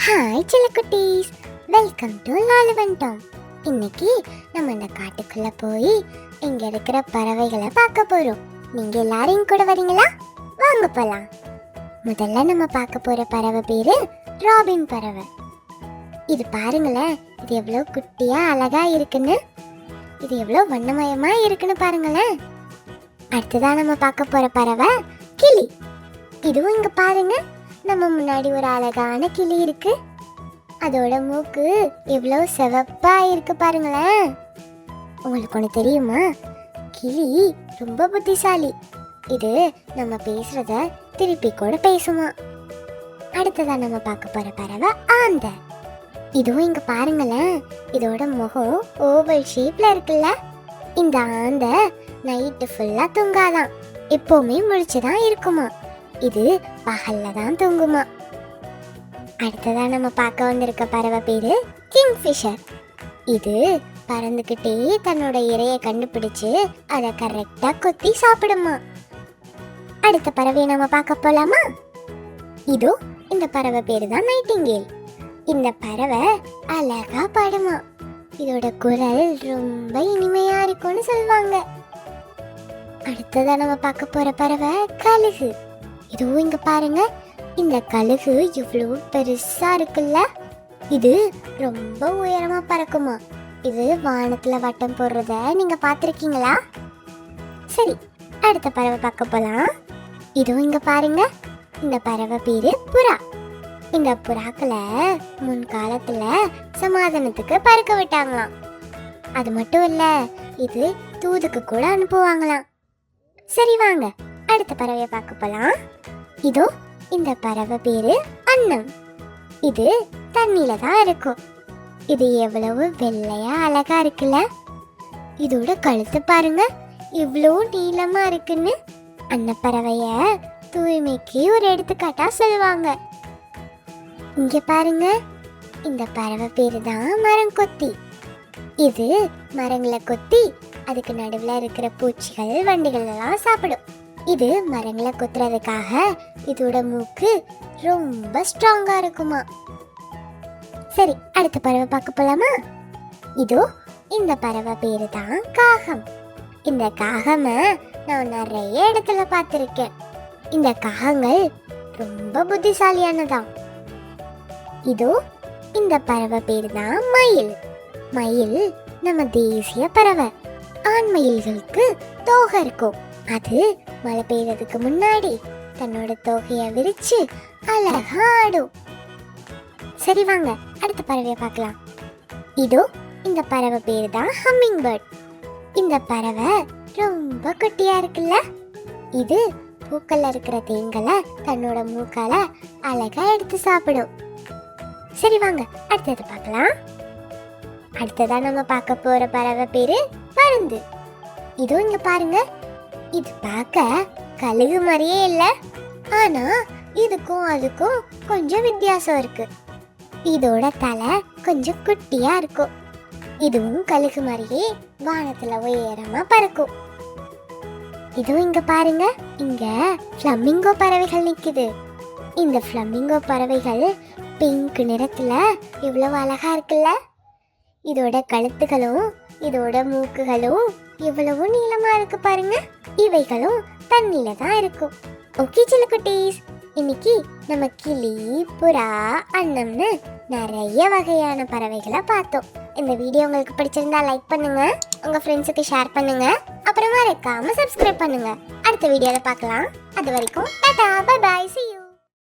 Hi செல்லக்குட்டீஸ், welcome to லாலிவன்டம். இன்னைக்கு நம்ம இந்த காட்டுக்குள்ள போய் இங்க இருக்கிற பறவைகளை பார்க்க போறோம். நீங்க எல்லாரும் கூட வரீங்களா? வாங்க போலாம். முதல்ல நம்ம பார்க்க போற பறவை பேரு ராபின் பறவை. இது பாருங்களேன், இது எவ்வளவு குட்டியா அழகா இருக்குன்னு. இது எவ்வளவு வண்ணமயமா இருக்குன்னு பாருங்களேன். அடுத்ததான் நம்ம பார்க்க போற பறவை கிளி. இதுவும் இங்க பாருங்க, நம்ம முன்னாடி ஒரு அழகான கிளி இருக்கு. அதோட மூக்கு எவ்வளவு சிவப்பா இருக்கு பாருங்களேன். உங்களுக்கு ஒன்று தெரியுமா? கிளி ரொம்ப புத்திசாலி. இது நம்ம பேசுறத திருப்பி கூட பேசுமா. அடுத்ததா நம்ம பார்க்க போற பறவை ஆந்தை. இதுவும் இங்க பாருங்களேன், இதோட முகம் ஓவல் ஷேப்ல இருக்குல்ல. இந்த ஆந்தை நைட்டு ஃபுல்லா தூங்காதான், எப்பவுமே முழிச்சுதான் இருக்குமா. இது பகல்ல தான் தூங்குமா. அடுத்ததா நம்ம பார்க்க வந்திருக்க பறவை பேரு கிங்ஃபிஷர். இது பறந்துக்கிட்டே தன்னோட இரையை கண்டுபிடிச்சு அதை கரெக்டா கொத்தி சாப்பிடுமா. அடுத்த பறவையை நம்ம பார்க்க போலாமா? இதோ இந்த பறவை பேரு தான் நைட்டிங்கேல். இந்த பறவை அழகா பாடுமா. இதோட குரல் ரொம்ப இனிமையா இருக்கும்னு சொல்லுவாங்க. அடுத்ததா நம்ம பார்க்க போற பறவை கழுகு. இதுவும் இங்க பாருங்க, இந்த கழுகு இவ்வளவு பெருசா இருக்குல்ல. இது ரொம்ப உயரமா பறக்குமா. இது வானத்துல வட்டம் போடுறத நீங்க பார்த்திருக்கீங்களா? சரி, அடுத்த பறவை பார்க்க போலாம். இதுவும் இங்க பாருங்க, இந்த பறவை பேரு புறா. இந்த புறாக்களை முன்காலத்துல சமாதானத்துக்கு பறக்க விட்டாங்களாம். அது மட்டும் இல்ல, இது தூதுக்கு கூட அனுப்புவாங்களாம். சரி வாங்க, அடுத்த பறவையை பார்க்க போலாம். இதோ இந்த பறவை பேரு அன்னம். இது தண்ணியில தான் இருக்கும். இது எவ்வளவு வெள்ளையா அழகா இருக்குல்ல. இதோட கழுத்து பாருங்க, இவ்வளவு நீளமா இருக்குன்னு. அன்னப்பறவைய தூய்மைக்கு ஒரு எடுத்துக்காட்டா சொல்லுவாங்க. இங்க பாருங்க, இந்த பறவை பேரு தான் மரங்கொத்தி. இது மரங்களை கொத்தி அதுக்கு நடுவுல இருக்கிற பூச்சிகள் வண்டுகள் எல்லாம் சாப்பிடும். இது மரங்களை கொத்துறதுக்காக இதோட மூக்கு ரொம்ப ஸ்ட்ராங்கா இருக்குமா. சரி, அடுத்த பறவை பார்க்க போலாமா? இதோ இந்த பறவை பேரு தான் காகம். இந்த காகமை நான் நிறைய இடத்துல பார்த்திருக்கேன். இந்த காகங்கள் ரொம்ப புத்திசாலியானதான். இதோ இந்த பறவை பேரு தான் மயில். மயில் நம்ம தேசிய பறவை. ஆண் மயில்களுக்கு தோகை இருக்கும். அது மழை பெய்யறதுக்கு முன்னாடி தன்னோட தோகையை விரிச்சு அழகா ஆடும். சரி வாங்க, அடுத்த பறவையை பார்க்கலாம். இதோ இந்த பறவை பேரு தான் ஹம்மிங் பேர்ட். இந்த பறவை ரொம்ப குட்டியா இருக்குல்ல. இது பூக்கள்ல இருக்கிற தேன்களை தன்னோட மூக்கால அழகா எடுத்து சாப்பிடும். சரி வாங்க, அடுத்தது பார்க்கலாம். அடுத்ததான் நம்ம பார்க்க போற பறவை பேரு பருந்து. இதோ இங்க பாருங்க, இது பார்க்க கழுகு மாதிரியே இல்ல, ஆனா இதுக்கும் அதுக்கும் கொஞ்சம் வித்தியாசம் இருக்கு. இதோட தலை கொஞ்சம் குட்டியா இருக்கும். இதுவும் கழுகு மாதிரியே வானத்துல உயரமா பறக்கும். இதுவும் இங்க பாருங்க, இங்க ஃப்ளமிங்கோ பறவைகள் நிக்குது. இந்த ஃப்ளமிங்கோ பறவைகள் பிங்க் நிறத்துல இவ்வளவு அழகா இருக்குல்ல. இதோட கழுத்துகளும் இதோட மூக்குகளும் இவ்வளவு நீளமா இருக்கு பாருங்க. இவைகளும் தண்ணியில தான் இருக்கும். ஓகே செல்லக்குட்டீஸ், இன்னைக்கு நம்ம கிளி, புறா, அன்னம்னு நிறைய வகையான பறவைகளை பார்த்தோம். இந்த வீடியோ உங்களுக்கு பிடிச்சிருந்தா லைக் பண்ணுங்க, உங்க ஃப்ரெண்ட்ஸுக்கு ஷேர் பண்ணுங்க, அப்புறமா மறக்காம சப்ஸ்கிரைப் பண்ணுங்க. அடுத்த வீடியோல பார்க்கலாம். அது வரைக்கும் tata, bye bye, see you.